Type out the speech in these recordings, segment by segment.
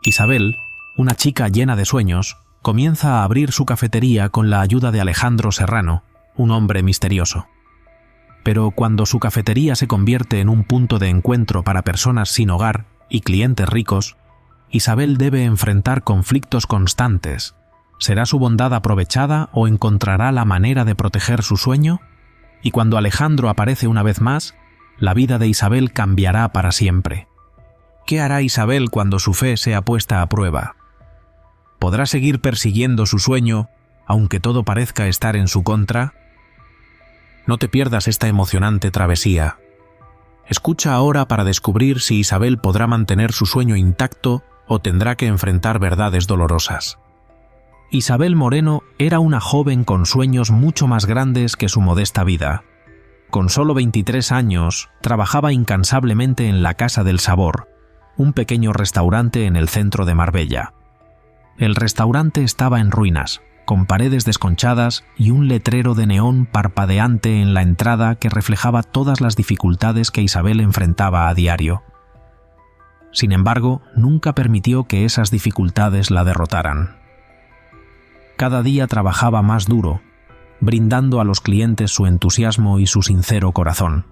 Isabel, una chica llena de sueños, comienza a abrir su cafetería con la ayuda de Alejandro Serrano, un hombre misterioso. Pero cuando su cafetería se convierte en un punto de encuentro para personas sin hogar y clientes ricos, Isabel debe enfrentar conflictos constantes. ¿Será su bondad aprovechada o encontrará la manera de proteger su sueño? Y cuando Alejandro aparece una vez más, la vida de Isabel cambiará para siempre. ¿Qué hará Isabel cuando su fe sea puesta a prueba? ¿Podrá seguir persiguiendo su sueño, aunque todo parezca estar en su contra? No te pierdas esta emocionante travesía. Escucha ahora para descubrir si Isabel podrá mantener su sueño intacto o tendrá que enfrentar verdades dolorosas. Isabel Moreno era una joven con sueños mucho más grandes que su modesta vida. Con solo 23 años, trabajaba incansablemente en la Casa del Sabor, un pequeño restaurante en el centro de Marbella. El restaurante estaba en ruinas, con paredes desconchadas y un letrero de neón parpadeante en la entrada que reflejaba todas las dificultades que Isabel enfrentaba a diario. Sin embargo, nunca permitió que esas dificultades la derrotaran. Cada día trabajaba más duro, brindando a los clientes su entusiasmo y su sincero corazón.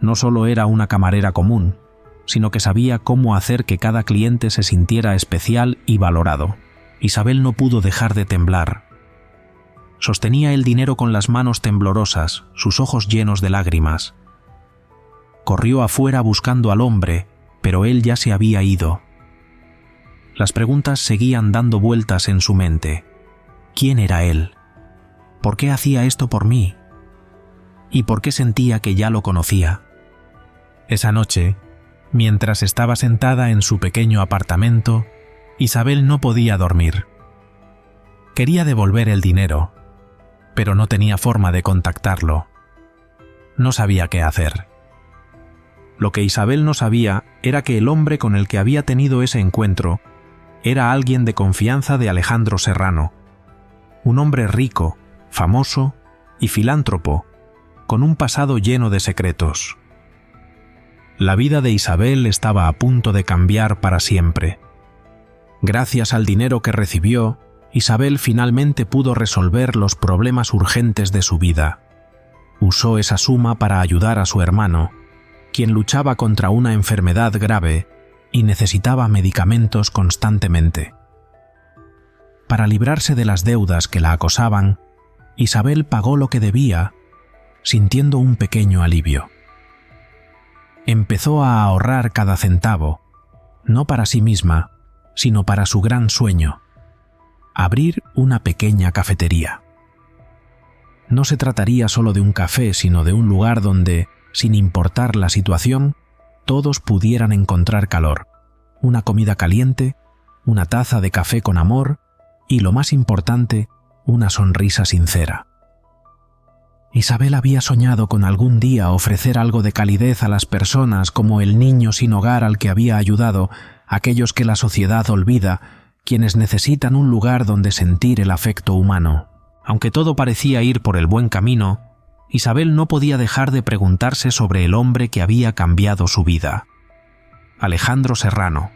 No solo era una camarera común, sino que sabía cómo hacer que cada cliente se sintiera especial y valorado. Isabel no pudo dejar de temblar. Sostenía el dinero con las manos temblorosas, sus ojos llenos de lágrimas. Corrió afuera buscando al hombre, pero él ya se había ido. Las preguntas seguían dando vueltas en su mente. ¿Quién era él? ¿Por qué hacía esto por mí? ¿Y por qué sentía que ya lo conocía? Esa noche, mientras estaba sentada en su pequeño apartamento, Isabel no podía dormir. Quería devolver el dinero, pero no tenía forma de contactarlo. No sabía qué hacer. Lo que Isabel no sabía era que el hombre con el que había tenido ese encuentro era alguien de confianza de Alejandro Serrano, un hombre rico, famoso y filántropo, con un pasado lleno de secretos. La vida de Isabel estaba a punto de cambiar para siempre. Gracias al dinero que recibió, Isabel finalmente pudo resolver los problemas urgentes de su vida. Usó esa suma para ayudar a su hermano, quien luchaba contra una enfermedad grave y necesitaba medicamentos constantemente. Para librarse de las deudas que la acosaban, Isabel pagó lo que debía, sintiendo un pequeño alivio. Empezó a ahorrar cada centavo, no para sí misma, sino para su gran sueño: abrir una pequeña cafetería. No se trataría solo de un café, sino de un lugar donde, sin importar la situación, todos pudieran encontrar calor, una comida caliente, una taza de café con amor y, lo más importante, una sonrisa sincera. Isabel había soñado con algún día ofrecer algo de calidez a las personas, como el niño sin hogar al que había ayudado, aquellos que la sociedad olvida, quienes necesitan un lugar donde sentir el afecto humano. Aunque todo parecía ir por el buen camino, Isabel no podía dejar de preguntarse sobre el hombre que había cambiado su vida: Alejandro Serrano.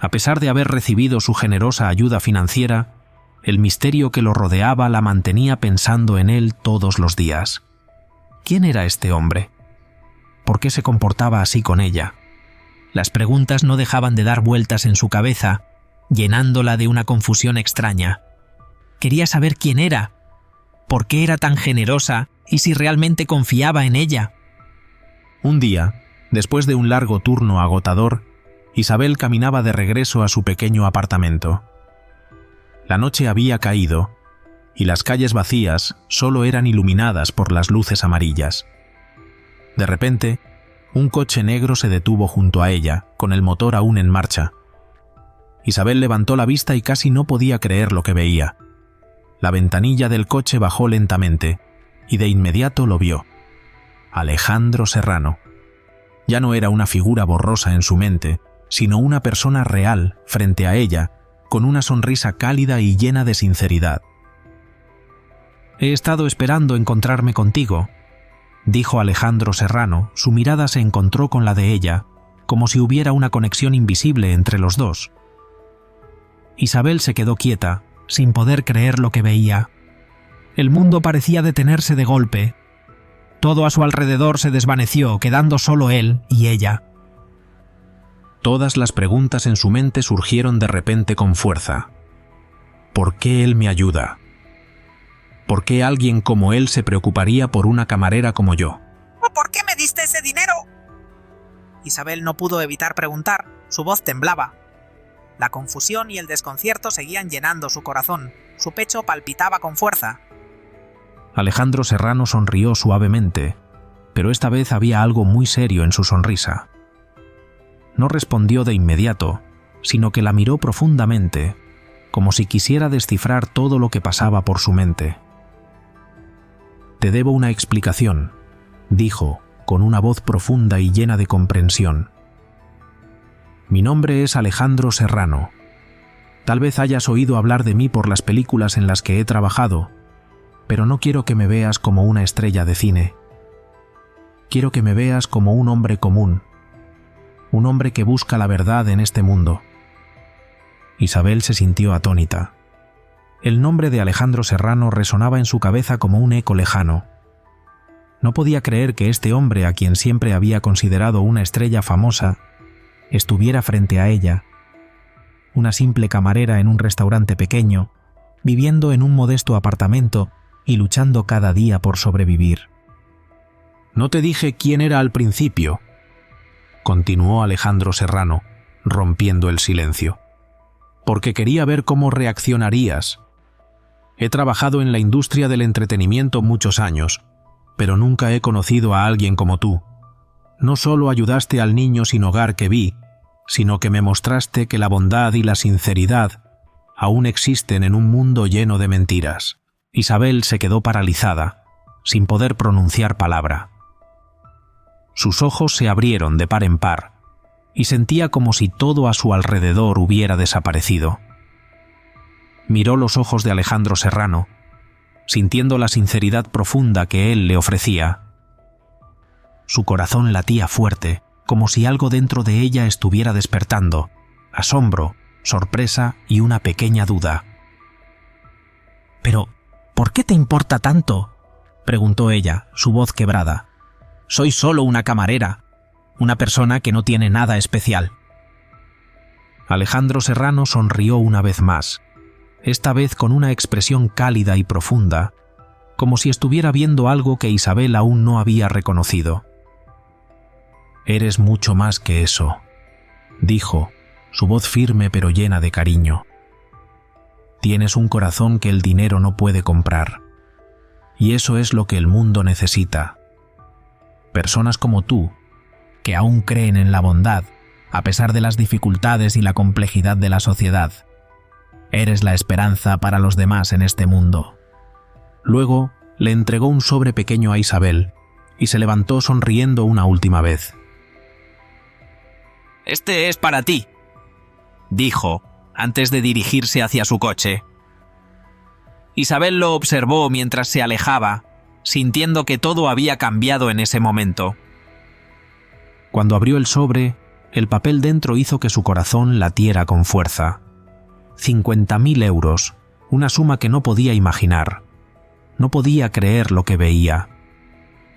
A pesar de haber recibido su generosa ayuda financiera, el misterio que lo rodeaba la mantenía pensando en él todos los días. ¿Quién era este hombre? ¿Por qué se comportaba así con ella? Las preguntas no dejaban de dar vueltas en su cabeza, llenándola de una confusión extraña. Quería saber quién era, por qué era tan generosa y si realmente confiaba en ella. Un día, después de un largo turno agotador, Isabel caminaba de regreso a su pequeño apartamento. La noche había caído, y las calles vacías solo eran iluminadas por las luces amarillas. De repente, un coche negro se detuvo junto a ella, con el motor aún en marcha. Isabel levantó la vista y casi no podía creer lo que veía. La ventanilla del coche bajó lentamente, y de inmediato lo vio: Alejandro Serrano. Ya no era una figura borrosa en su mente, sino una persona real frente a ella, con una sonrisa cálida y llena de sinceridad. «He estado esperando encontrarme contigo», dijo Alejandro Serrano. Su mirada se encontró con la de ella, como si hubiera una conexión invisible entre los dos. Isabel se quedó quieta, sin poder creer lo que veía. El mundo parecía detenerse de golpe. Todo a su alrededor se desvaneció, quedando solo él y ella. Todas las preguntas en su mente surgieron de repente con fuerza. ¿Por qué él me ayuda? ¿Por qué alguien como él se preocuparía por una camarera como yo? ¿Por qué me diste ese dinero? Isabel no pudo evitar preguntar, su voz temblaba. La confusión y el desconcierto seguían llenando su corazón, su pecho palpitaba con fuerza. Alejandro Serrano sonrió suavemente, pero esta vez había algo muy serio en su sonrisa. No respondió de inmediato, sino que la miró profundamente, como si quisiera descifrar todo lo que pasaba por su mente. «Te debo una explicación», dijo, con una voz profunda y llena de comprensión. «Mi nombre es Alejandro Serrano. Tal vez hayas oído hablar de mí por las películas en las que he trabajado, pero no quiero que me veas como una estrella de cine. Quiero que me veas como un hombre común, un hombre que busca la verdad en este mundo». Isabel se sintió atónita. El nombre de Alejandro Serrano resonaba en su cabeza como un eco lejano. No podía creer que este hombre, a quien siempre había considerado una estrella famosa, estuviera frente a ella, una simple camarera en un restaurante pequeño, viviendo en un modesto apartamento y luchando cada día por sobrevivir. «No te dije quién era al principio», continuó Alejandro Serrano, rompiendo el silencio, «porque quería ver cómo reaccionarías. He trabajado en la industria del entretenimiento muchos años, pero nunca he conocido a alguien como tú. No solo ayudaste al niño sin hogar que vi, sino que me mostraste que la bondad y la sinceridad aún existen en un mundo lleno de mentiras». Isabel se quedó paralizada, sin poder pronunciar palabra. Sus ojos se abrieron de par en par, y sentía como si todo a su alrededor hubiera desaparecido. Miró los ojos de Alejandro Serrano, sintiendo la sinceridad profunda que él le ofrecía. Su corazón latía fuerte, como si algo dentro de ella estuviera despertando, asombro, sorpresa y una pequeña duda. «Pero, ¿por qué te importa tanto?», preguntó ella, su voz quebrada. «Soy solo una camarera, una persona que no tiene nada especial». Alejandro Serrano sonrió una vez más, esta vez con una expresión cálida y profunda, como si estuviera viendo algo que Isabel aún no había reconocido. «Eres mucho más que eso», dijo, su voz firme pero llena de cariño. «Tienes un corazón que el dinero no puede comprar. Y eso es lo que el mundo necesita. Personas como tú, que aún creen en la bondad, a pesar de las dificultades y la complejidad de la sociedad. Eres la esperanza para los demás en este mundo». Luego le entregó un sobre pequeño a Isabel y se levantó sonriendo una última vez. «Este es para ti», dijo, antes de dirigirse hacia su coche. Isabel lo observó mientras se alejaba, sintiendo que todo había cambiado en ese momento. Cuando abrió el sobre, el papel dentro hizo que su corazón latiera con fuerza. 50.000 euros, una suma que no podía imaginar. No podía creer lo que veía.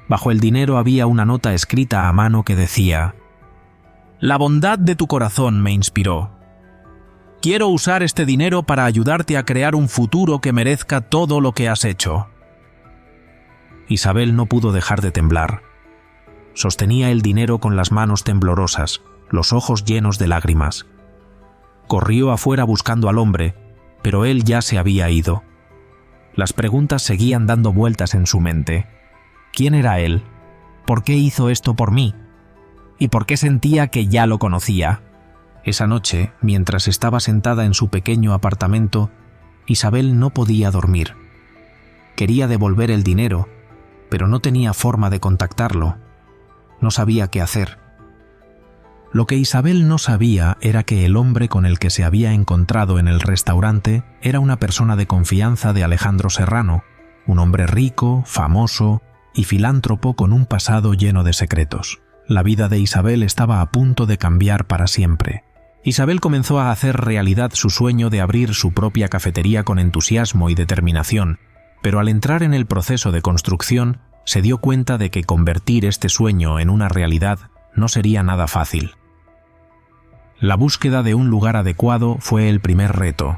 Bajo el dinero había una nota escrita a mano que decía: «La bondad de tu corazón me inspiró. Quiero usar este dinero para ayudarte a crear un futuro que merezca todo lo que has hecho». Isabel no pudo dejar de temblar. Sostenía el dinero con las manos temblorosas, los ojos llenos de lágrimas. Corrió afuera buscando al hombre, pero él ya se había ido. Las preguntas seguían dando vueltas en su mente. ¿Quién era él? ¿Por qué hizo esto por mí? ¿Y por qué sentía que ya lo conocía? Esa noche, mientras estaba sentada en su pequeño apartamento, Isabel no podía dormir. Quería devolver el dinero, pero no tenía forma de contactarlo. No sabía qué hacer. Lo que Isabel no sabía era que el hombre con el que se había encontrado en el restaurante era una persona de confianza de Alejandro Serrano, un hombre rico, famoso y filántropo con un pasado lleno de secretos. La vida de Isabel estaba a punto de cambiar para siempre. Isabel comenzó a hacer realidad su sueño de abrir su propia cafetería con entusiasmo y determinación, pero al entrar en el proceso de construcción, se dio cuenta de que convertir este sueño en una realidad no sería nada fácil. La búsqueda de un lugar adecuado fue el primer reto.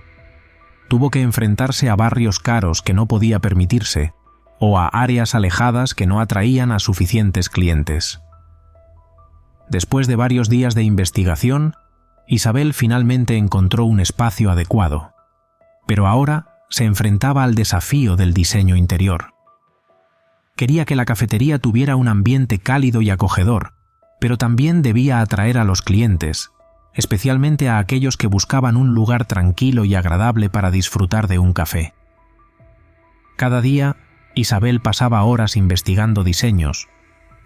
Tuvo que enfrentarse a barrios caros que no podía permitirse, o a áreas alejadas que no atraían a suficientes clientes. Después de varios días de investigación, Isabel finalmente encontró un espacio adecuado, pero ahora se enfrentaba al desafío del diseño interior. Quería que la cafetería tuviera un ambiente cálido y acogedor, pero también debía atraer a los clientes, especialmente a aquellos que buscaban un lugar tranquilo y agradable para disfrutar de un café. Cada día, Isabel pasaba horas investigando diseños,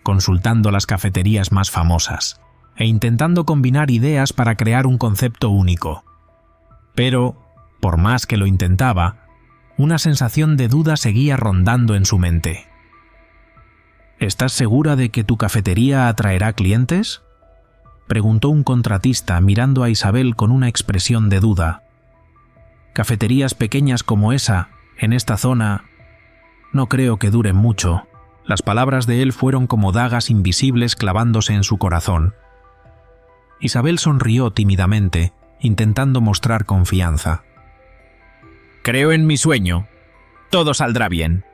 consultando las cafeterías más famosas e intentando combinar ideas para crear un concepto único. Pero, por más que lo intentaba, una sensación de duda seguía rondando en su mente. ¿Estás segura de que tu cafetería atraerá clientes?, preguntó un contratista mirando a Isabel con una expresión de duda. Cafeterías pequeñas como esa, en esta zona, no creo que duren mucho. Las palabras de él fueron como dagas invisibles clavándose en su corazón. Isabel sonrió tímidamente, intentando mostrar confianza. Creo en mi sueño. Todo saldrá bien.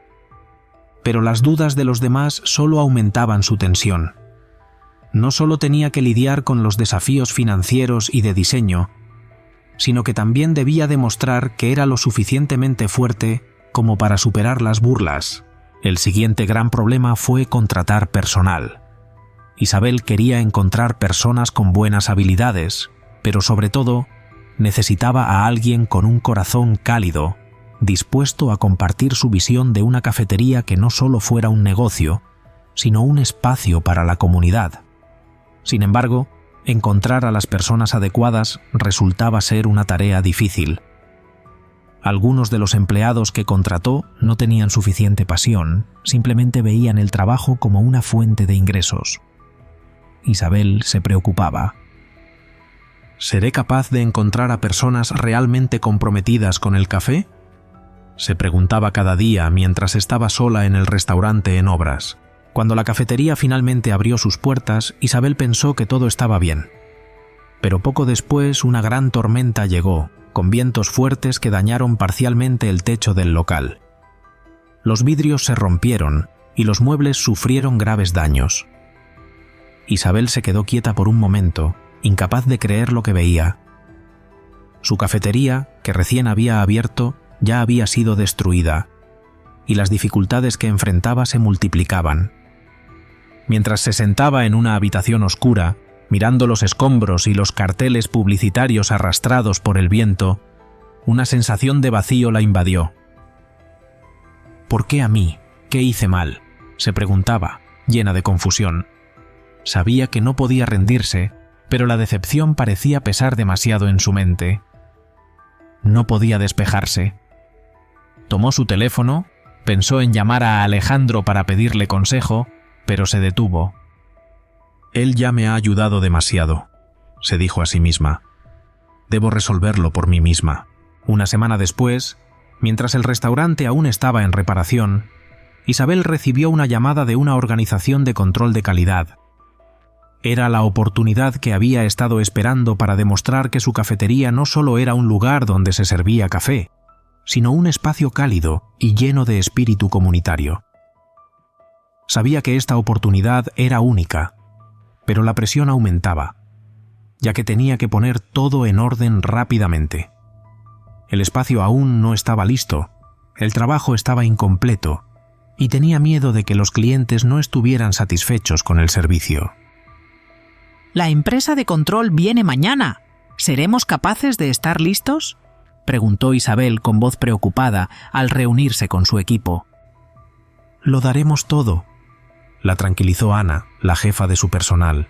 Pero las dudas de los demás solo aumentaban su tensión. No solo tenía que lidiar con los desafíos financieros y de diseño, sino que también debía demostrar que era lo suficientemente fuerte como para superar las burlas. El siguiente gran problema fue contratar personal. Isabel quería encontrar personas con buenas habilidades, pero sobre todo, necesitaba a alguien con un corazón cálido, dispuesto a compartir su visión de una cafetería que no solo fuera un negocio, sino un espacio para la comunidad. Sin embargo, encontrar a las personas adecuadas resultaba ser una tarea difícil. Algunos de los empleados que contrató no tenían suficiente pasión, simplemente veían el trabajo como una fuente de ingresos. Isabel se preocupaba. ¿Seré capaz de encontrar a personas realmente comprometidas con el café?, se preguntaba cada día mientras estaba sola en el restaurante en obras. Cuando la cafetería finalmente abrió sus puertas, Isabel pensó que todo estaba bien. Pero poco después una gran tormenta llegó, con vientos fuertes que dañaron parcialmente el techo del local. Los vidrios se rompieron y los muebles sufrieron graves daños. Isabel se quedó quieta por un momento, incapaz de creer lo que veía. Su cafetería, que recién había abierto, ya había sido destruida, y las dificultades que enfrentaba se multiplicaban. Mientras se sentaba en una habitación oscura, mirando los escombros y los carteles publicitarios arrastrados por el viento, una sensación de vacío la invadió. ¿Por qué a mí? ¿Qué hice mal?, se preguntaba, llena de confusión. Sabía que no podía rendirse, pero la decepción parecía pesar demasiado en su mente. No podía despejarse. Tomó su teléfono, pensó en llamar a Alejandro para pedirle consejo, pero se detuvo. Él ya me ha ayudado demasiado, se dijo a sí misma. Debo resolverlo por mí misma. Una semana después, mientras el restaurante aún estaba en reparación, Isabel recibió una llamada de una organización de control de calidad. Era la oportunidad que había estado esperando para demostrar que su cafetería no solo era un lugar donde se servía café, sino un espacio cálido y lleno de espíritu comunitario. Sabía que esta oportunidad era única, pero la presión aumentaba, ya que tenía que poner todo en orden rápidamente. El espacio aún no estaba listo, el trabajo estaba incompleto, y tenía miedo de que los clientes no estuvieran satisfechos con el servicio. La empresa de control viene mañana. ¿Seremos capaces de estar listos?, preguntó Isabel con voz preocupada al reunirse con su equipo. Lo daremos todo, la tranquilizó Ana, la jefa de su personal.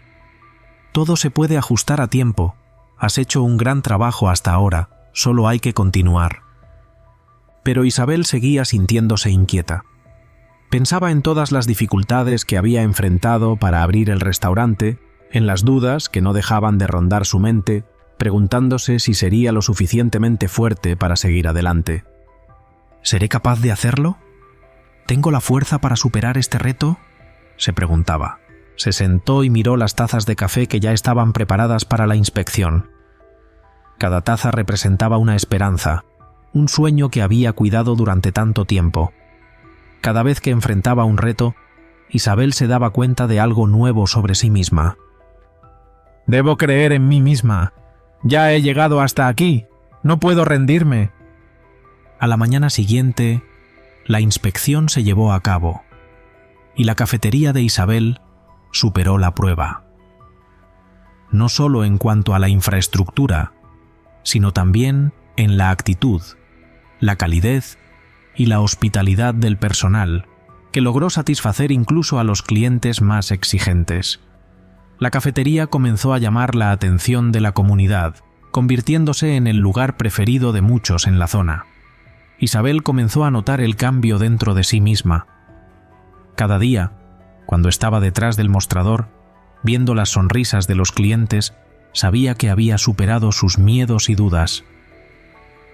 Todo se puede ajustar a tiempo. Has hecho un gran trabajo hasta ahora, solo hay que continuar. Pero Isabel seguía sintiéndose inquieta. Pensaba en todas las dificultades que había enfrentado para abrir el restaurante, en las dudas que no dejaban de rondar su mente, preguntándose si sería lo suficientemente fuerte para seguir adelante. ¿Seré capaz de hacerlo? ¿Tengo la fuerza para superar este reto?, se preguntaba. Se sentó y miró las tazas de café que ya estaban preparadas para la inspección. Cada taza representaba una esperanza, un sueño que había cuidado durante tanto tiempo. Cada vez que enfrentaba un reto, Isabel se daba cuenta de algo nuevo sobre sí misma. «Debo creer en mí misma. Ya he llegado hasta aquí. No puedo rendirme». A la mañana siguiente, la inspección se llevó a cabo, y la cafetería de Isabel superó la prueba. No solo en cuanto a la infraestructura, sino también en la actitud, la calidez y la hospitalidad del personal, que logró satisfacer incluso a los clientes más exigentes. La cafetería comenzó a llamar la atención de la comunidad, convirtiéndose en el lugar preferido de muchos en la zona. Isabel comenzó a notar el cambio dentro de sí misma. Cada día, cuando estaba detrás del mostrador, viendo las sonrisas de los clientes, sabía que había superado sus miedos y dudas.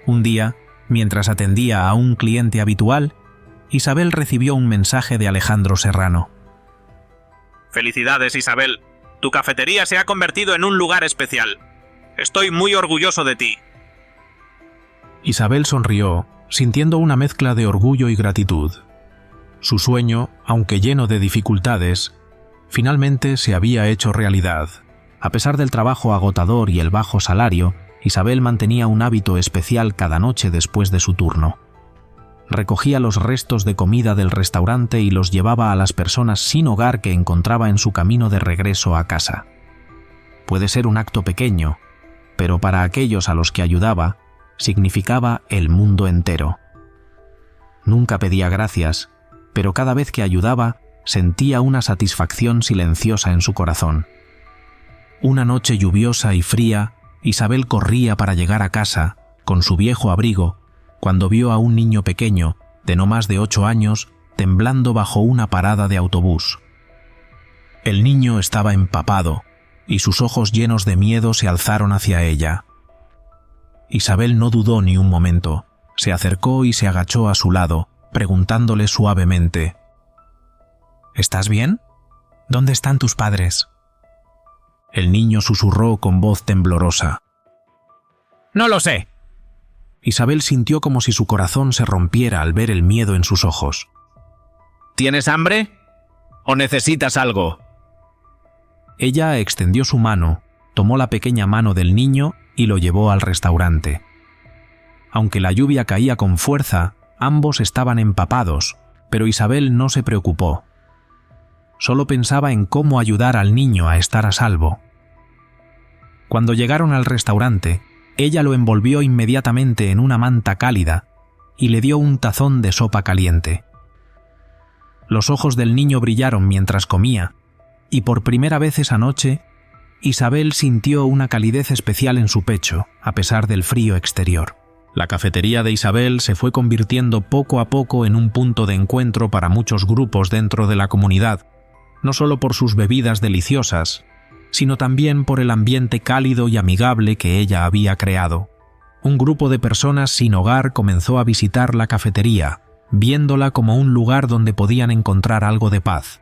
Un día, mientras atendía a un cliente habitual, Isabel recibió un mensaje de Alejandro Serrano. «Felicidades, Isabel. Tu cafetería se ha convertido en un lugar especial. Estoy muy orgulloso de ti». Isabel sonrió, sintiendo una mezcla de orgullo y gratitud. Su sueño, aunque lleno de dificultades, finalmente se había hecho realidad. A pesar del trabajo agotador y el bajo salario, Isabel mantenía un hábito especial cada noche después de su turno. Recogía los restos de comida del restaurante y los llevaba a las personas sin hogar que encontraba en su camino de regreso a casa. Puede ser un acto pequeño, pero para aquellos a los que ayudaba, significaba el mundo entero. Nunca pedía gracias, pero cada vez que ayudaba, sentía una satisfacción silenciosa en su corazón. Una noche lluviosa y fría, Isabel corría para llegar a casa, con su viejo abrigo, cuando vio a un niño pequeño, de no más de 8 años, temblando bajo una parada de autobús. El niño estaba empapado, y sus ojos llenos de miedo se alzaron hacia ella. Isabel no dudó ni un momento, se acercó y se agachó a su lado, preguntándole suavemente: «¿Estás bien? ¿Dónde están tus padres?». El niño susurró con voz temblorosa: «No lo sé». Isabel sintió como si su corazón se rompiera al ver el miedo en sus ojos. ¿Tienes hambre? ¿O necesitas algo?». Ella extendió su mano, tomó la pequeña mano del niño y lo llevó al restaurante. Aunque la lluvia caía con fuerza, ambos estaban empapados, pero Isabel no se preocupó. Solo pensaba en cómo ayudar al niño a estar a salvo. Cuando llegaron al restaurante, ella lo envolvió inmediatamente en una manta cálida y le dio un tazón de sopa caliente. Los ojos del niño brillaron mientras comía, y por primera vez esa noche, Isabel sintió una calidez especial en su pecho, a pesar del frío exterior. La cafetería de Isabel se fue convirtiendo poco a poco en un punto de encuentro para muchos grupos dentro de la comunidad, no solo por sus bebidas deliciosas, sino también por el ambiente cálido y amigable que ella había creado. Un grupo de personas sin hogar comenzó a visitar la cafetería, viéndola como un lugar donde podían encontrar algo de paz.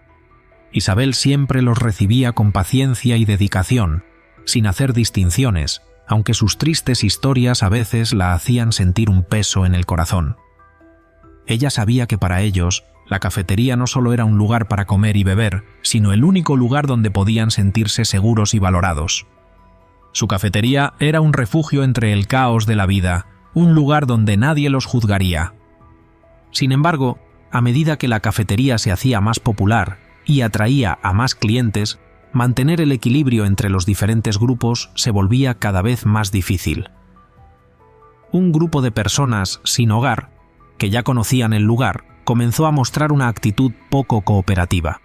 Isabel siempre los recibía con paciencia y dedicación, sin hacer distinciones, aunque sus tristes historias a veces la hacían sentir un peso en el corazón. Ella sabía que para ellos, la cafetería no solo era un lugar para comer y beber, sino el único lugar donde podían sentirse seguros y valorados. Su cafetería era un refugio entre el caos de la vida, un lugar donde nadie los juzgaría. Sin embargo, a medida que la cafetería se hacía más popular y atraía a más clientes, mantener el equilibrio entre los diferentes grupos se volvía cada vez más difícil. Un grupo de personas sin hogar, que ya conocían el lugar, comenzó a mostrar una actitud poco cooperativa.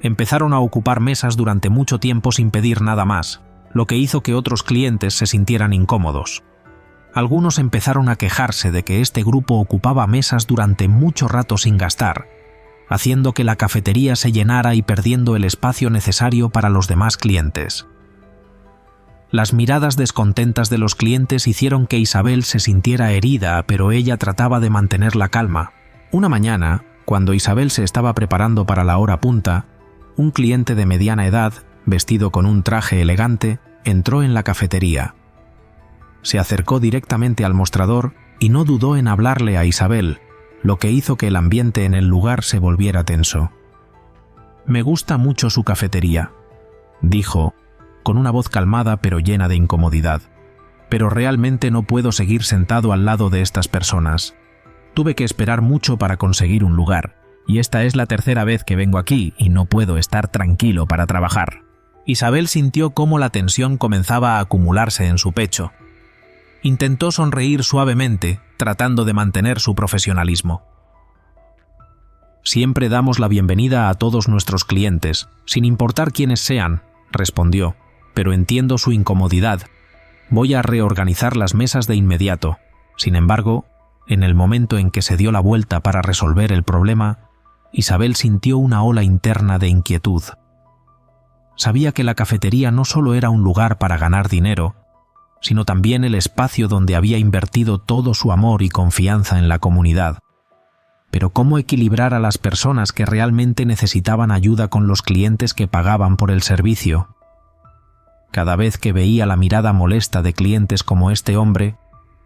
Empezaron a ocupar mesas durante mucho tiempo sin pedir nada más, lo que hizo que otros clientes se sintieran incómodos. Algunos empezaron a quejarse de que este grupo ocupaba mesas durante mucho rato sin gastar, haciendo que la cafetería se llenara y perdiendo el espacio necesario para los demás clientes. Las miradas descontentas de los clientes hicieron que Isabel se sintiera herida, pero ella trataba de mantener la calma. Una mañana, cuando Isabel se estaba preparando para la hora punta, un cliente de mediana edad, vestido con un traje elegante, entró en la cafetería. Se acercó directamente al mostrador y no dudó en hablarle a Isabel, lo que hizo que el ambiente en el lugar se volviera tenso. «Me gusta mucho su cafetería», dijo, con una voz calmada pero llena de incomodidad. «Pero realmente no puedo seguir sentado al lado de estas personas. Tuve que esperar mucho para conseguir un lugar, y esta es la tercera vez que vengo aquí y no puedo estar tranquilo para trabajar». Isabel sintió cómo la tensión comenzaba a acumularse en su pecho. Intentó sonreír suavemente, tratando de mantener su profesionalismo. «Siempre damos la bienvenida a todos nuestros clientes, sin importar quiénes sean», respondió, «pero entiendo su incomodidad. Voy a reorganizar las mesas de inmediato». Sin embargo, en el momento en que se dio la vuelta para resolver el problema, Isabel sintió una ola interna de inquietud. Sabía que la cafetería no solo era un lugar para ganar dinero, sino también el espacio donde había invertido todo su amor y confianza en la comunidad. Pero ¿cómo equilibrar a las personas que realmente necesitaban ayuda con los clientes que pagaban por el servicio? Cada vez que veía la mirada molesta de clientes como este hombre,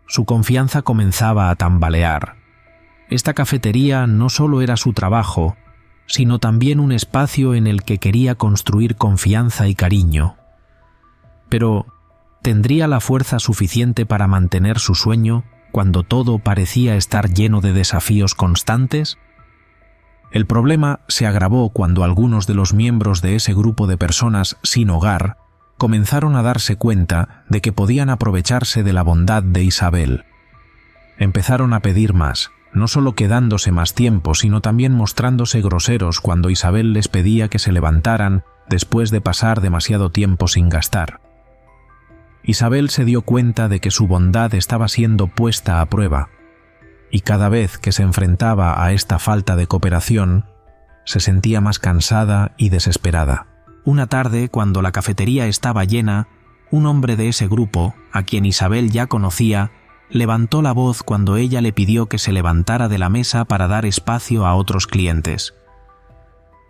su confianza comenzaba a tambalear. Esta cafetería no solo era su trabajo, sino también un espacio en el que quería construir confianza y cariño. Pero ¿tendría la fuerza suficiente para mantener su sueño cuando todo parecía estar lleno de desafíos constantes? El problema se agravó cuando algunos de los miembros de ese grupo de personas sin hogar comenzaron a darse cuenta de que podían aprovecharse de la bondad de Isabel. Empezaron a pedir más, no solo quedándose más tiempo, sino también mostrándose groseros cuando Isabel les pedía que se levantaran después de pasar demasiado tiempo sin gastar. Isabel se dio cuenta de que su bondad estaba siendo puesta a prueba, y cada vez que se enfrentaba a esta falta de cooperación, se sentía más cansada y desesperada. Una tarde, cuando la cafetería estaba llena, un hombre de ese grupo, a quien Isabel ya conocía, levantó la voz cuando ella le pidió que se levantara de la mesa para dar espacio a otros clientes.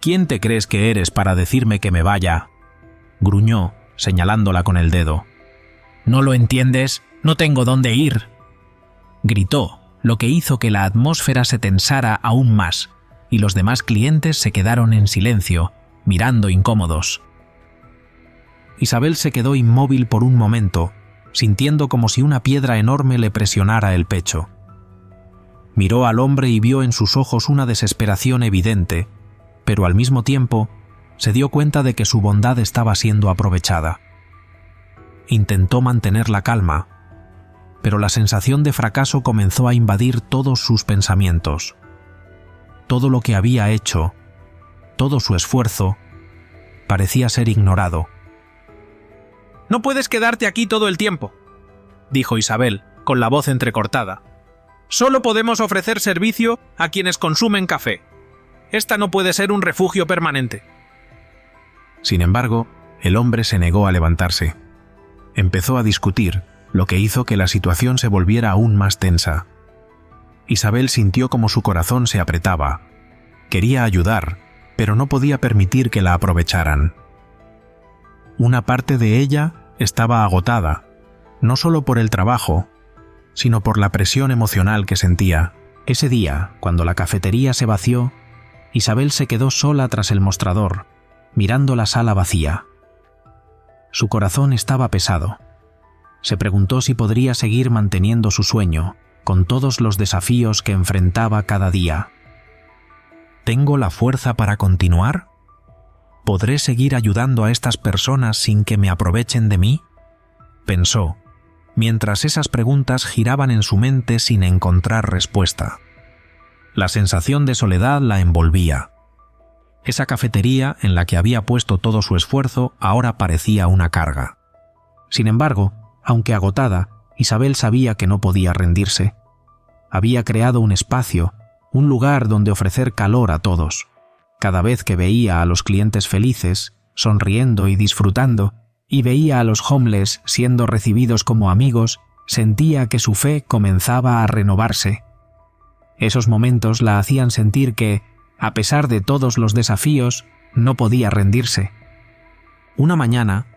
«¿Quién te crees que eres para decirme que me vaya?», gruñó, señalándola con el dedo. «¿No lo entiendes? No tengo dónde ir», gritó, lo que hizo que la atmósfera se tensara aún más, y los demás clientes se quedaron en silencio, mirando incómodos. Isabel se quedó inmóvil por un momento, sintiendo como si una piedra enorme le presionara el pecho. Miró al hombre y vio en sus ojos una desesperación evidente, pero al mismo tiempo se dio cuenta de que su bondad estaba siendo aprovechada. Intentó mantener la calma, pero la sensación de fracaso comenzó a invadir todos sus pensamientos. Todo lo que había hecho, todo su esfuerzo, parecía ser ignorado. «No puedes quedarte aquí todo el tiempo», dijo Isabel, con la voz entrecortada. «Solo podemos ofrecer servicio a quienes consumen café. Esta no puede ser un refugio permanente». Sin embargo, el hombre se negó a levantarse. Empezó a discutir, lo que hizo que la situación se volviera aún más tensa. Isabel sintió como su corazón se apretaba. Quería ayudar, pero no podía permitir que la aprovecharan. Una parte de ella estaba agotada, no solo por el trabajo, sino por la presión emocional que sentía. Ese día, cuando la cafetería se vació, Isabel se quedó sola tras el mostrador, mirando la sala vacía. Su corazón estaba pesado. Se preguntó si podría seguir manteniendo su sueño, con todos los desafíos que enfrentaba cada día. ¿Tengo la fuerza para continuar? ¿Podré seguir ayudando a estas personas sin que me aprovechen de mí?, pensó, mientras esas preguntas giraban en su mente sin encontrar respuesta. La sensación de soledad la envolvía. Esa cafetería en la que había puesto todo su esfuerzo ahora parecía una carga. Sin embargo, aunque agotada, Isabel sabía que no podía rendirse. Había creado un espacio, un lugar donde ofrecer calor a todos. Cada vez que veía a los clientes felices, sonriendo y disfrutando, y veía a los homeless siendo recibidos como amigos, sentía que su fe comenzaba a renovarse. Esos momentos la hacían sentir que, a pesar de todos los desafíos, no podía rendirse. Una mañana,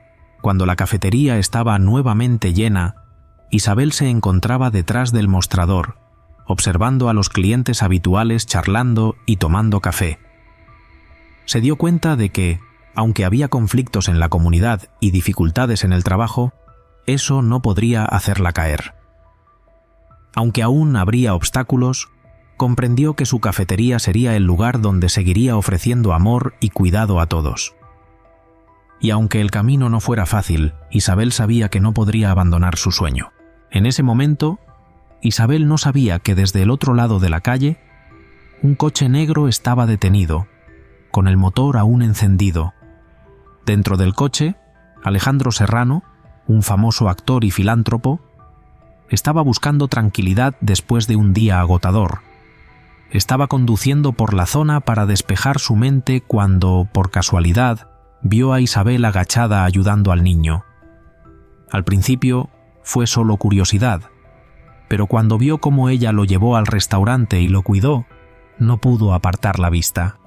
cuando la cafetería estaba nuevamente llena, Isabel se encontraba detrás del mostrador, observando a los clientes habituales charlando y tomando café. Se dio cuenta de que, aunque había conflictos en la comunidad y dificultades en el trabajo, eso no podría hacerla caer. Aunque aún habría obstáculos, comprendió que su cafetería sería el lugar donde seguiría ofreciendo amor y cuidado a todos. Y aunque el camino no fuera fácil, Isabel sabía que no podría abandonar su sueño. En ese momento, Isabel no sabía que desde el otro lado de la calle, un coche negro estaba detenido, con el motor aún encendido. Dentro del coche, Alejandro Serrano, un famoso actor y filántropo, estaba buscando tranquilidad después de un día agotador. Estaba conduciendo por la zona para despejar su mente cuando, por casualidad, vio a Isabel agachada ayudando al niño. Al principio fue solo curiosidad, pero cuando vio cómo ella lo llevó al restaurante y lo cuidó, no pudo apartar la vista.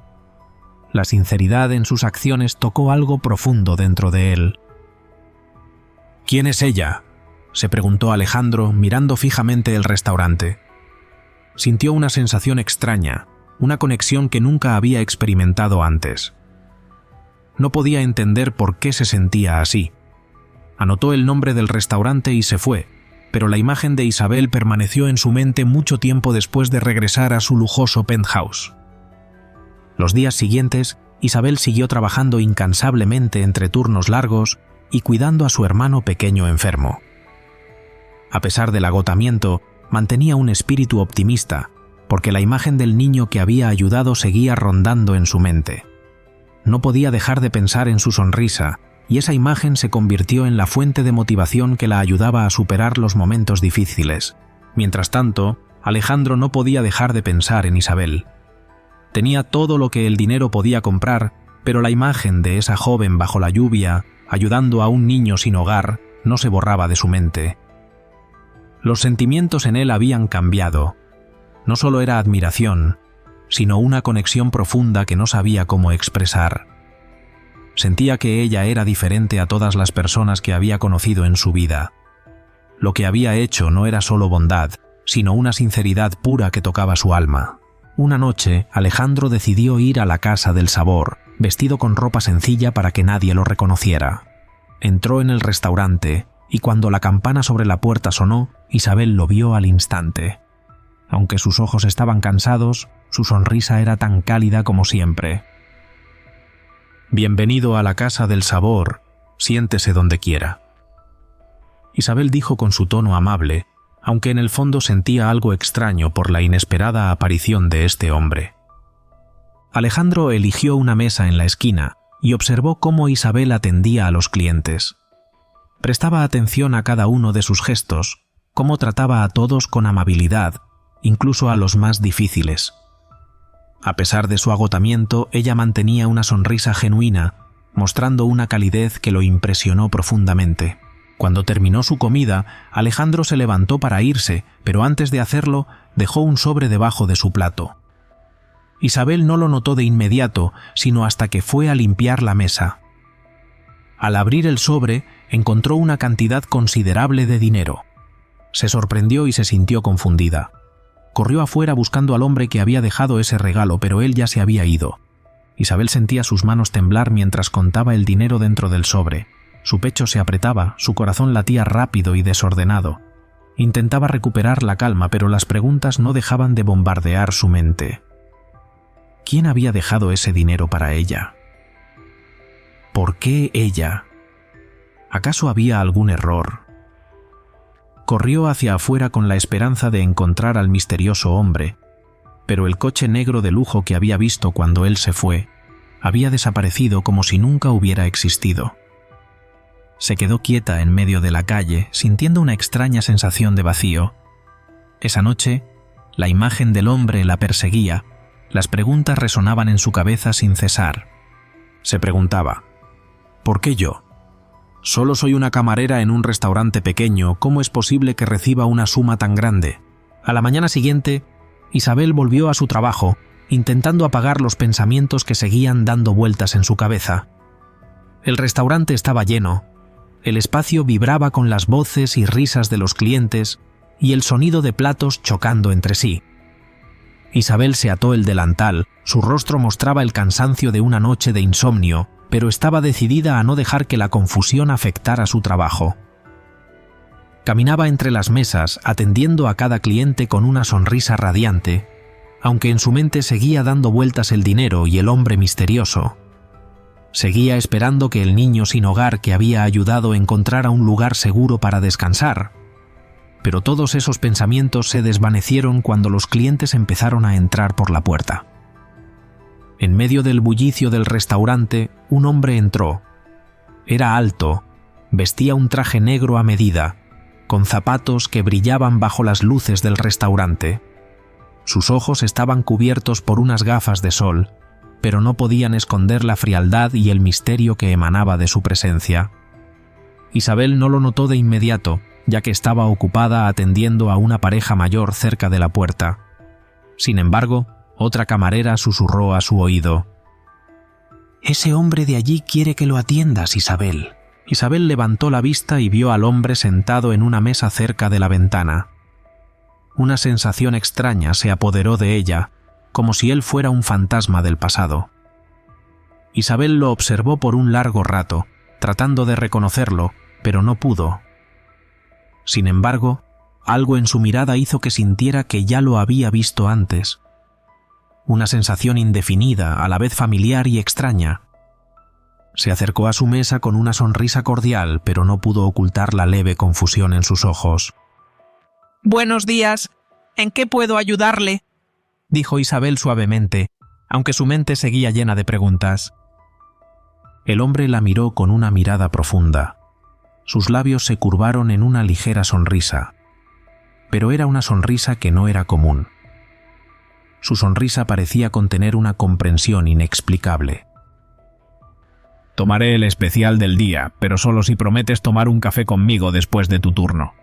La sinceridad en sus acciones tocó algo profundo dentro de él. «¿Quién es ella?», se preguntó Alejandro mirando fijamente el restaurante. Sintió una sensación extraña, una conexión que nunca había experimentado antes. No podía entender por qué se sentía así. Anotó el nombre del restaurante y se fue, pero la imagen de Isabel permaneció en su mente mucho tiempo después de regresar a su lujoso penthouse. Los días siguientes, Isabel siguió trabajando incansablemente entre turnos largos y cuidando a su hermano pequeño enfermo. A pesar del agotamiento, mantenía un espíritu optimista, porque la imagen del niño que había ayudado seguía rondando en su mente. No podía dejar de pensar en su sonrisa, y esa imagen se convirtió en la fuente de motivación que la ayudaba a superar los momentos difíciles. Mientras tanto, Alejandro no podía dejar de pensar en Isabel. Tenía todo lo que el dinero podía comprar, pero la imagen de esa joven bajo la lluvia, ayudando a un niño sin hogar, no se borraba de su mente. Los sentimientos en él habían cambiado. No solo era admiración, sino una conexión profunda que no sabía cómo expresar. Sentía que ella era diferente a todas las personas que había conocido en su vida. Lo que había hecho no era solo bondad, sino una sinceridad pura que tocaba su alma. Una noche, Alejandro decidió ir a la Casa del Sabor, vestido con ropa sencilla para que nadie lo reconociera. Entró en el restaurante, y cuando la campana sobre la puerta sonó, Isabel lo vio al instante. Aunque sus ojos estaban cansados, su sonrisa era tan cálida como siempre. «Bienvenido a la Casa del Sabor, siéntese donde quiera». Isabel dijo con su tono amable, aunque en el fondo sentía algo extraño por la inesperada aparición de este hombre. Alejandro eligió una mesa en la esquina y observó cómo Isabel atendía a los clientes. Prestaba atención a cada uno de sus gestos, cómo trataba a todos con amabilidad, incluso a los más difíciles. A pesar de su agotamiento, ella mantenía una sonrisa genuina, mostrando una calidez que lo impresionó profundamente. Cuando terminó su comida, Alejandro se levantó para irse, pero antes de hacerlo, dejó un sobre debajo de su plato. Isabel no lo notó de inmediato, sino hasta que fue a limpiar la mesa. Al abrir el sobre, encontró una cantidad considerable de dinero. Se sorprendió y se sintió confundida. Corrió afuera buscando al hombre que había dejado ese regalo, pero él ya se había ido. Isabel sentía sus manos temblar mientras contaba el dinero dentro del sobre. Su pecho se apretaba, su corazón latía rápido y desordenado. Intentaba recuperar la calma, pero las preguntas no dejaban de bombardear su mente. ¿Quién había dejado ese dinero para ella? ¿Por qué ella? ¿Acaso había algún error? Corrió hacia afuera con la esperanza de encontrar al misterioso hombre, pero el coche negro de lujo que había visto cuando él se fue había desaparecido como si nunca hubiera existido. Se quedó quieta en medio de la calle, sintiendo una extraña sensación de vacío. Esa noche, La imagen del hombre la perseguía. Las preguntas resonaban en su cabeza sin cesar. Se preguntaba: ¿por qué yo? Solo soy una camarera en un restaurante pequeño, ¿cómo es posible que reciba una suma tan grande? A la mañana siguiente, Isabel volvió a su trabajo, intentando apagar los pensamientos que seguían dando vueltas en su cabeza. El restaurante estaba lleno. El espacio vibraba con las voces y risas de los clientes y el sonido de platos chocando entre sí. Isabel se ató el delantal, su rostro mostraba el cansancio de una noche de insomnio, pero estaba decidida a no dejar que la confusión afectara su trabajo. Caminaba entre las mesas, atendiendo a cada cliente con una sonrisa radiante, aunque en su mente seguía dando vueltas el dinero y el hombre misterioso. Seguía esperando que el niño sin hogar que había ayudado encontrara un lugar seguro para descansar. Pero todos esos pensamientos se desvanecieron cuando los clientes empezaron a entrar por la puerta. En medio del bullicio del restaurante, un hombre entró. Era alto, vestía un traje negro a medida, con zapatos que brillaban bajo las luces del restaurante. Sus ojos estaban cubiertos por unas gafas de sol, pero no podían esconder la frialdad y el misterio que emanaba de su presencia. Isabel no lo notó de inmediato, ya que estaba ocupada atendiendo a una pareja mayor cerca de la puerta. Sin embargo, otra camarera susurró a su oído: «Ese hombre de allí quiere que lo atiendas, Isabel». Isabel levantó la vista y vio al hombre sentado en una mesa cerca de la ventana. Una sensación extraña se apoderó de ella, como si él fuera un fantasma del pasado. Isabel lo observó por un largo rato, tratando de reconocerlo, pero no pudo. Sin embargo, algo en su mirada hizo que sintiera que ya lo había visto antes. Una sensación indefinida, a la vez familiar y extraña. Se acercó a su mesa con una sonrisa cordial, pero no pudo ocultar la leve confusión en sus ojos. «Buenos días. ¿En qué puedo ayudarle?», dijo Isabel suavemente, aunque su mente seguía llena de preguntas. El hombre la miró con una mirada profunda. Sus labios se curvaron en una ligera sonrisa, pero era una sonrisa que no era común. Su sonrisa parecía contener una comprensión inexplicable. «Tomaré el especial del día, pero solo si prometes tomar un café conmigo después de tu turno».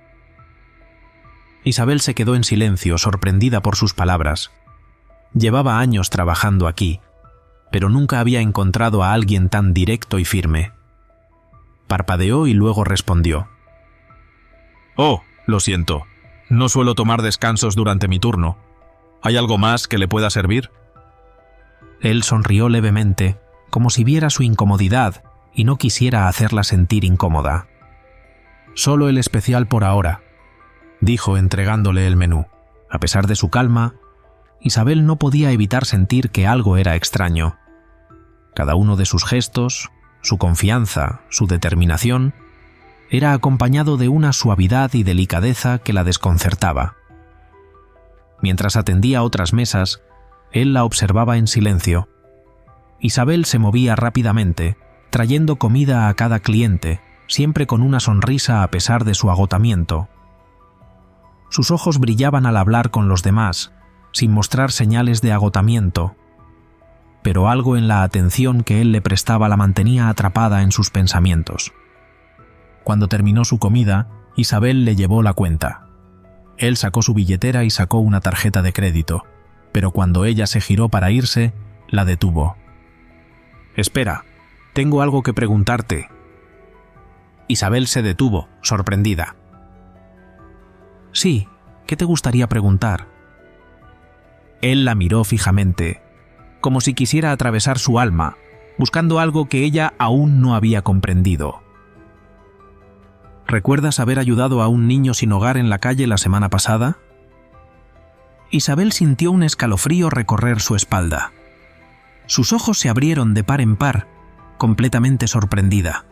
Isabel se quedó en silencio, sorprendida por sus palabras. Llevaba años trabajando aquí, pero nunca había encontrado a alguien tan directo y firme. Parpadeó y luego respondió: «Oh, lo siento. No suelo tomar descansos durante mi turno. ¿Hay algo más que le pueda servir?» Él sonrió levemente, como si viera su incomodidad y no quisiera hacerla sentir incómoda. «Solo el especial por ahora», dijo entregándole el menú. A pesar de su calma, Isabel no podía evitar sentir que algo era extraño. Cada uno de sus gestos, su confianza, su determinación, era acompañado de una suavidad y delicadeza que la desconcertaba. Mientras atendía otras mesas, él la observaba en silencio. Isabel se movía rápidamente, trayendo comida a cada cliente, siempre con una sonrisa a pesar de su agotamiento. Sus ojos brillaban al hablar con los demás, sin mostrar señales de agotamiento, pero algo en la atención que él le prestaba la mantenía atrapada en sus pensamientos. Cuando terminó su comida, Isabel le llevó la cuenta. Él sacó su billetera y sacó una tarjeta de crédito, pero cuando ella se giró para irse, la detuvo. «Espera, tengo algo que preguntarte». Isabel se detuvo, sorprendida. «Sí, ¿qué te gustaría preguntar?». Él la miró fijamente, como si quisiera atravesar su alma, buscando algo que ella aún no había comprendido. «¿Recuerdas haber ayudado a un niño sin hogar en la calle la semana pasada?». Isabel sintió un escalofrío recorrer su espalda. Sus ojos se abrieron de par en par, completamente sorprendida.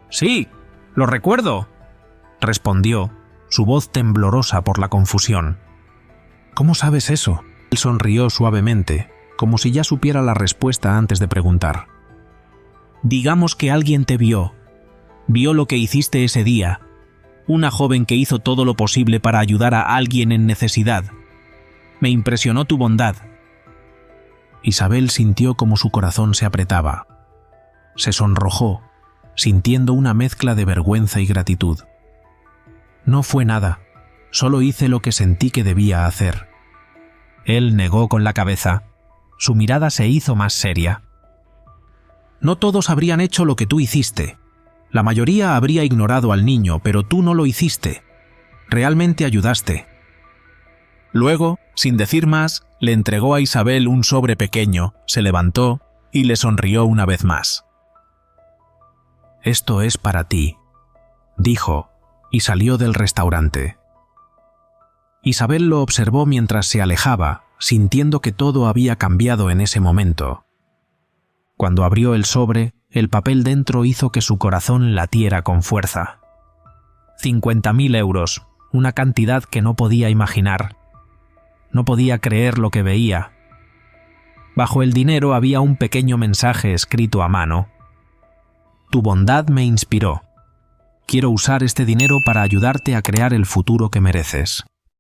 «Sí, lo recuerdo», respondió, su voz temblorosa por la confusión. «¿Cómo sabes eso?». Él sonrió suavemente, como si ya supiera la respuesta antes de preguntar. «Digamos que alguien te vio lo que hiciste ese día, una joven que hizo todo lo posible para ayudar a alguien en necesidad, Me impresionó tu bondad. Isabel sintió como su corazón se apretaba. Se sonrojó, sintiendo una mezcla de vergüenza y gratitud. No fue nada, solo hice lo que sentí que debía hacer. Él negó con la cabeza. Su mirada se hizo más seria. No todos habrían hecho lo que tú hiciste. La mayoría habría ignorado al niño, pero tú no lo hiciste. Realmente ayudaste. Luego, sin decir más, le entregó a Isabel un sobre pequeño, se levantó y le sonrió una vez más. Esto es para ti, dijo, y salió del restaurante. Isabel lo observó mientras se alejaba, sintiendo que todo había cambiado en ese momento. Cuando abrió el sobre, el papel dentro hizo que su corazón latiera con fuerza. 50.000 euros, una cantidad que no podía imaginar. No podía creer lo que veía. Bajo el dinero había un pequeño mensaje escrito a mano. Tu bondad me inspiró. Quiero usar este dinero para ayudarte a crear el futuro que mereces.